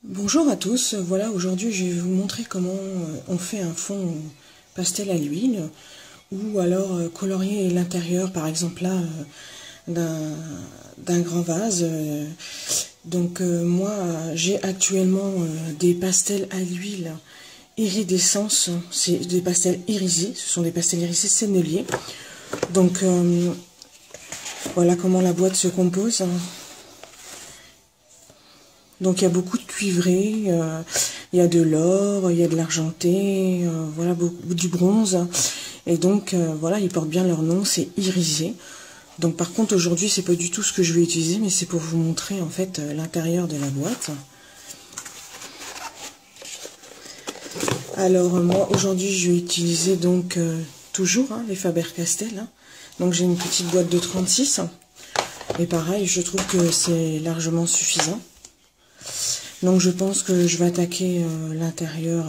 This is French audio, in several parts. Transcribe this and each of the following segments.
Bonjour à tous, voilà aujourd'hui je vais vous montrer comment on fait un fond pastel à l'huile ou alors colorier l'intérieur par exemple là d'un grand vase. Moi j'ai actuellement des pastels à l'huile iridescence, c'est des pastels irisés, ce sont des pastels irisés senneliers. Donc voilà comment la boîte se compose. Donc il y a beaucoup de cuivré, il y a de l'or, il y a de l'argenté, voilà, du bronze. Et donc voilà, ils portent bien leur nom, c'est irisé. Donc par contre aujourd'hui c'est pas du tout ce que je vais utiliser, mais c'est pour vous montrer en fait l'intérieur de la boîte. Alors moi aujourd'hui je vais utiliser donc toujours les Faber-Castell. Donc j'ai une petite boîte de 36. Et pareil, je trouve que c'est largement suffisant. Donc je pense que je vais attaquer l'intérieur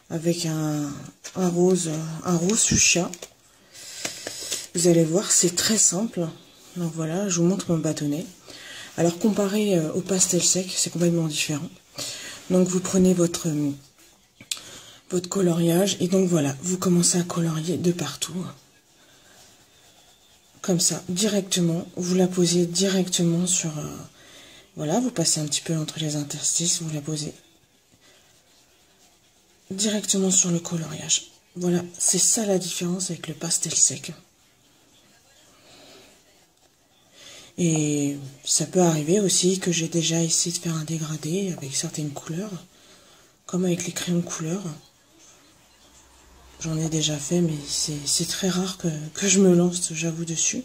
avec un rose fuchsia. Vous allez voir, c'est très simple. Donc voilà, je vous montre mon bâtonnet. Alors comparé au pastel sec, c'est complètement différent. Donc vous prenez votre coloriage et donc voilà, vous commencez à colorier de partout. Comme ça, directement, vous la posez directement sur... voilà, vous passez un petit peu entre les interstices, vous la posez directement sur le coloriage. Voilà, c'est ça la différence avec le pastel sec. Et ça peut arriver aussi que j'ai déjà essayé de faire un dégradé avec certaines couleurs, comme avec les crayons de couleur. J'en ai déjà fait, mais c'est très rare que je me lance, j'avoue, dessus.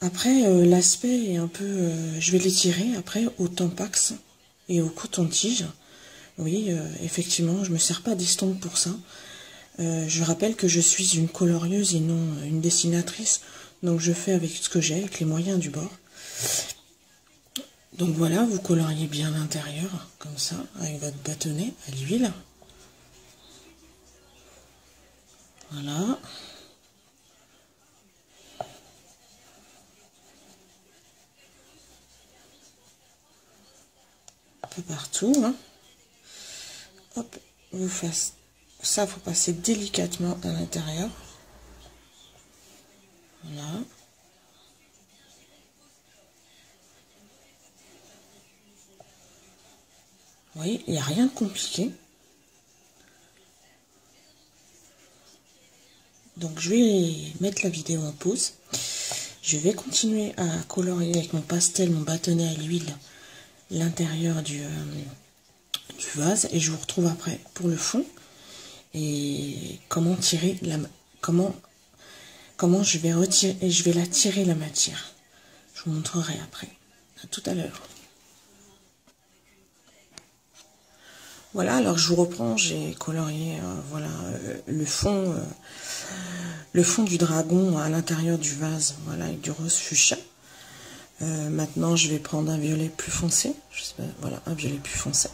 Après, l'aspect est un peu... je vais l'étirer après au Tampax et au coton-tige. Oui, effectivement, je ne me sers pas d'estompe pour ça. Je rappelle que je suis une colorieuse et non une dessinatrice. Donc je fais avec ce que j'ai, avec les moyens du bord. Donc voilà, vous coloriez bien l'intérieur, comme ça, avec votre bâtonnet à l'huile. Voilà. Un peu partout. Hop, vous faites ça, faut passer délicatement à l'intérieur. Voilà. Vous voyez, il n'y a rien de compliqué. Donc je vais mettre la vidéo en pause. Je vais continuer à colorier avec mon pastel, mon bâtonnet à l'huile, l'intérieur du vase. Et je vous retrouve après pour le fond. Et comment tirer la... Comment je vais retirer... Et je vais la tirer la matière. Je vous montrerai après. À tout à l'heure. Voilà, alors je vous reprends, j'ai colorié voilà, le fond du dragon à l'intérieur du vase, voilà, avec du rose fuchsia. Maintenant, je vais prendre un violet plus foncé, je sais pas, voilà, un violet plus foncé.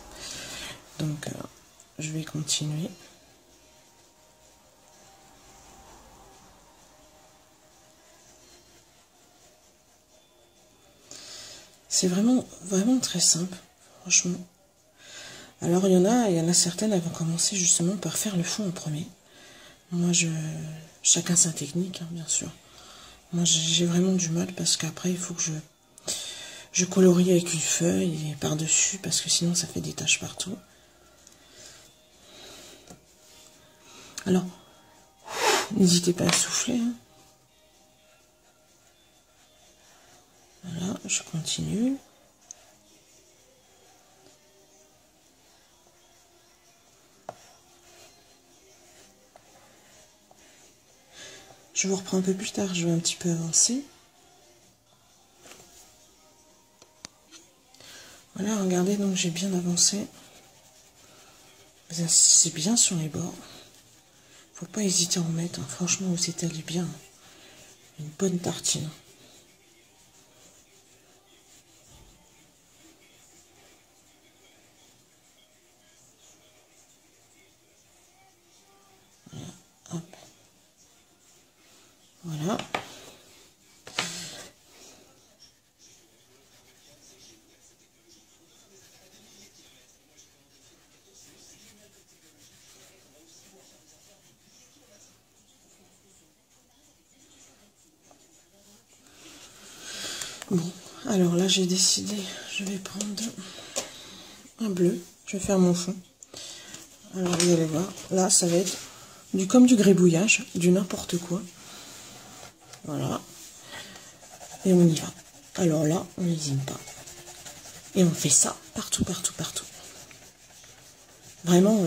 Donc, je vais continuer. C'est vraiment très simple, franchement. Alors, il y en a certaines, elles vont commencer justement par faire le fond en premier. Moi, chacun sa technique, bien sûr. Moi, j'ai vraiment du mal parce qu'après, il faut que je colorie avec une feuille par-dessus parce que sinon, ça fait des taches partout. Alors, n'hésitez pas à souffler. Voilà, je continue. Je vous reprends un peu plus tard, je vais un petit peu avancer. Voilà, regardez, donc j'ai bien avancé. Vous insistez bien sur les bords. Faut pas hésiter à en mettre, franchement, vous étalez bien. Une bonne tartine. Voilà, hop. Voilà. Bon, alors là j'ai décidé, je vais prendre un bleu, je vais faire mon fond. Alors vous allez voir, là ça va être comme du gribouillage, du n'importe quoi. Voilà. Et on y va. Alors là, on n'hésite pas. Et on fait ça partout, partout, partout. Vraiment,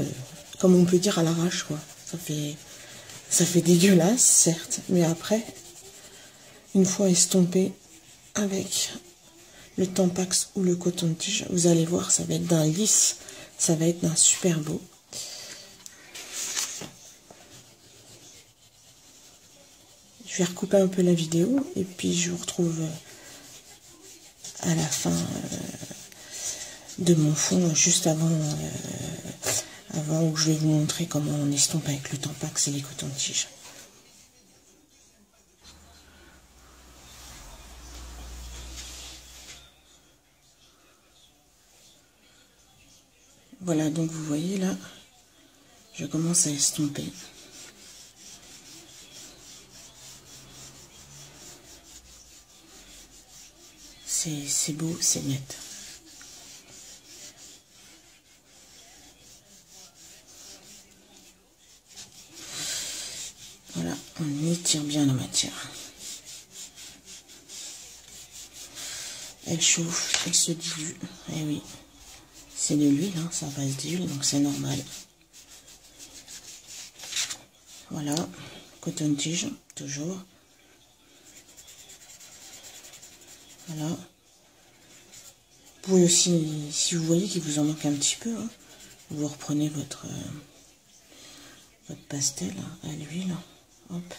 comme on peut dire à l'arrache, quoi. Ça fait dégueulasse, certes, mais après, une fois estompé avec le Tampax ou le coton-tige, vous allez voir, ça va être d'un lisse, ça va être d'un super beau. Je vais recouper un peu la vidéo et puis je vous retrouve à la fin de mon fond, juste avant où je vais vous montrer comment on estompe avec le Tampax et les cotons-tiges. Voilà, donc vous voyez là, je commence à estomper. C'est beau, c'est net. Voilà, on étire bien la matière. Elle chauffe, elle se dilue. Eh oui, c'est de l'huile, hein, ça base d'huile, donc c'est normal. Voilà, coton-tige, toujours. Voilà. Vous pouvez aussi, si vous voyez qu'il vous en manque un petit peu, hein, vous reprenez votre pastel à l'huile. Hop,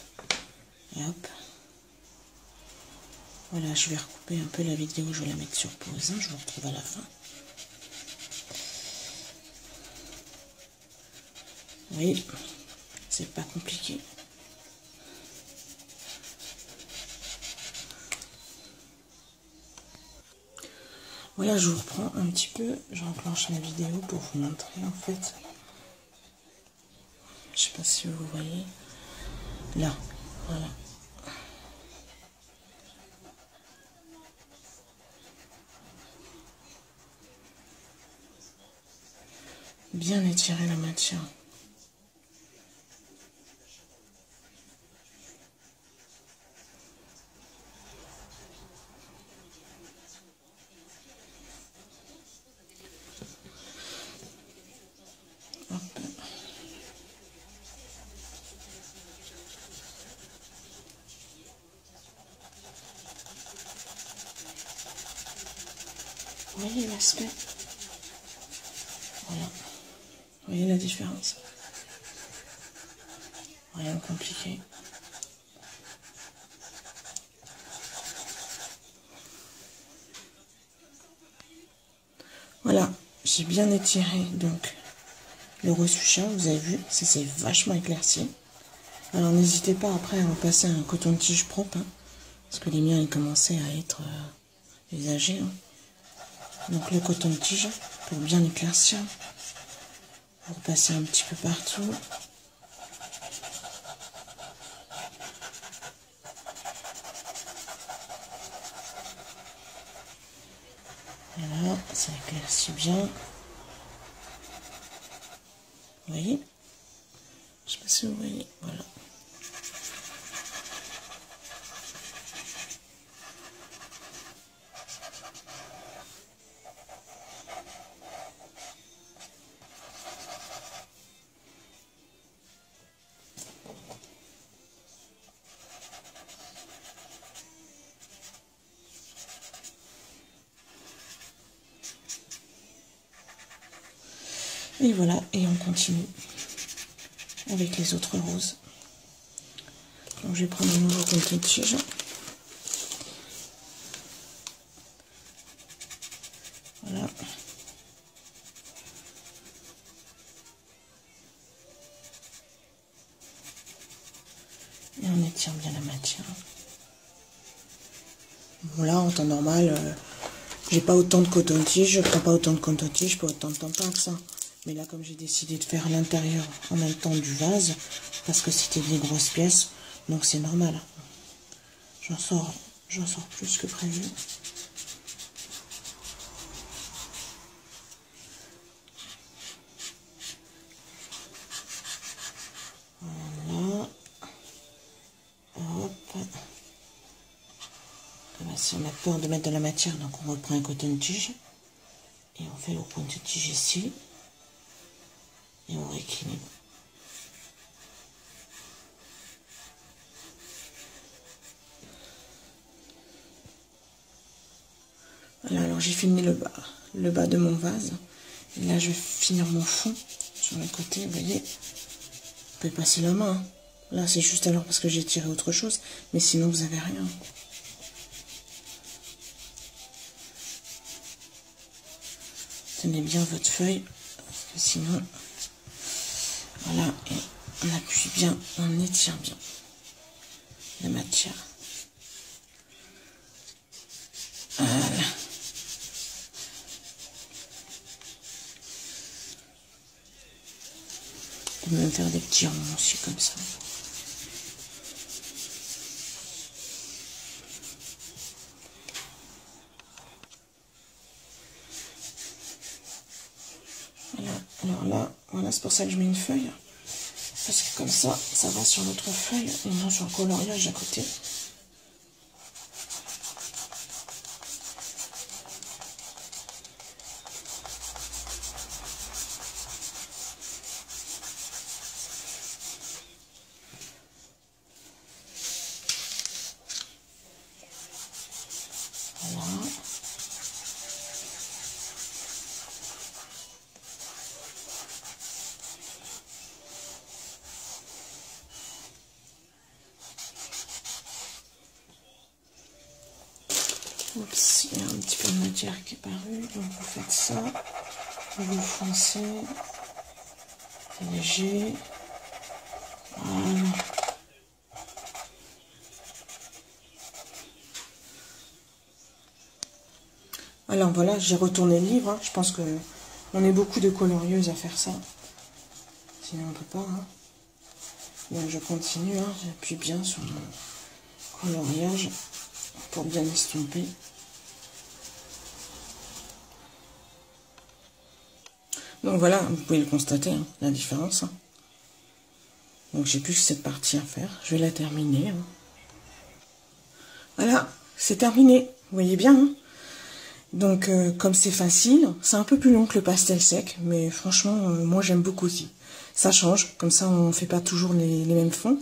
et hop. Voilà, je vais recouper un peu la vidéo, je vais la mettre sur pause, hein, je vous retrouve à la fin. Oui, c'est pas compliqué. Voilà, je vous reprends un petit peu, je enclenche la vidéo pour vous montrer en fait. Je sais pas si vous voyez. Là, voilà. Bien étirer la matière. Hop. Vous voyez l'aspect? Voilà. Vous voyez la différence? Rien de compliqué. Voilà, j'ai bien étiré donc le ressucheur, vous avez vu, ça s'est vachement éclairci. Alors n'hésitez pas après à repasser un coton-tige propre, hein, parce que les miens ils commençaient à être usagés. Hein. Donc le coton-tige pour bien éclaircir. Vous repassez un petit peu partout. Voilà, ça éclaircit bien. Vous voyez? Je sais pas si vous voyez. Voilà. Et voilà, et on continue avec les autres roses. Donc je vais prendre un nouveau coton-tige. Voilà. Et on étire bien la matière. Bon là, en temps normal, j'ai pas autant de coton-tige, je prends pas autant de coton-tige, pas autant de Tampax. Hein. Mais là, comme j'ai décidé de faire l'intérieur en même temps du vase, parce que c'était des grosses pièces, donc c'est normal. J'en sors j'en sors plus que prévu. Voilà. Hop. Si on a peur de mettre de la matière, donc on reprend un coton-tige et on fait le coton-tige ici et on rééquilibre. Voilà, alors j'ai fini le bas de mon vase et là je vais finir mon fond sur le côté. Vous voyez, vous pouvez passer la main, hein. Là c'est juste alors parce que j'ai tiré autre chose, mais sinon vous avez rien. Tenez bien votre feuille, parce que sinon, voilà, et on appuie bien, on étire bien la matière. Voilà. On peut même faire des petits ronds aussi comme ça. Alors là, voilà, c'est pour ça que je mets une feuille. Parce que comme ça, ça va sur l'autre feuille et non sur le coloriage à côté. Voilà. Oups, il y a un petit peu de matière qui est parue, donc vous faites ça, vous foncez, c'est léger, voilà. Alors voilà, j'ai retourné le livre, hein. Je pense que on est beaucoup de colorieuses à faire ça, sinon on ne peut pas, hein. Donc je continue, hein. J'appuie bien sur mon coloriage pour bien estomper. Donc voilà, vous pouvez le constater, hein, la différence. Hein. Donc j'ai plus que cette partie à faire. Je vais la terminer. Hein. Voilà, c'est terminé. Vous voyez bien. Hein. Donc comme c'est facile, c'est un peu plus long que le pastel sec. Mais franchement, moi j'aime beaucoup aussi. Ça change, comme ça on ne fait pas toujours les mêmes fonds.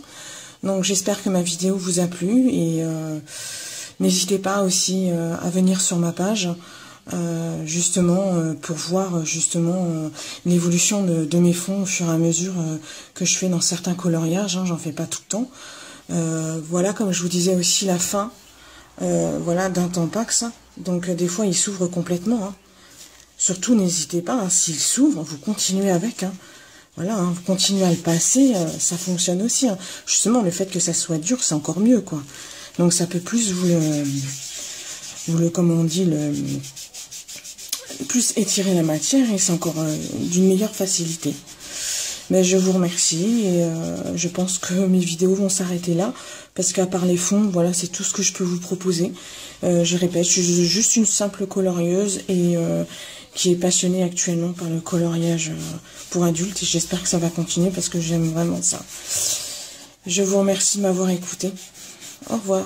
Donc j'espère que ma vidéo vous a plu. Et n'hésitez pas aussi à venir sur ma page. Justement pour voir justement l'évolution de mes fonds au fur et à mesure que je fais dans certains coloriages, hein, j'en fais pas tout le temps. Voilà, comme je vous disais aussi, la fin voilà, d'un Tampax, donc des fois il s'ouvre complètement, hein. Surtout n'hésitez pas, hein, s'il s'ouvre, vous continuez avec, hein. Voilà, hein, vous continuez à le passer, ça fonctionne aussi, hein. Justement le fait que ça soit dur, c'est encore mieux, quoi. Donc ça peut plus vous le comment on dit, plus étirer la matière et c'est encore d'une meilleure facilité. Mais je vous remercie et je pense que mes vidéos vont s'arrêter là parce qu'à part les fonds, voilà, c'est tout ce que je peux vous proposer. Je répète, je suis juste une simple colorieuse et qui est passionnée actuellement par le coloriage pour adultes et j'espère que ça va continuer parce que j'aime vraiment ça. Je vous remercie de m'avoir écouté. Au revoir.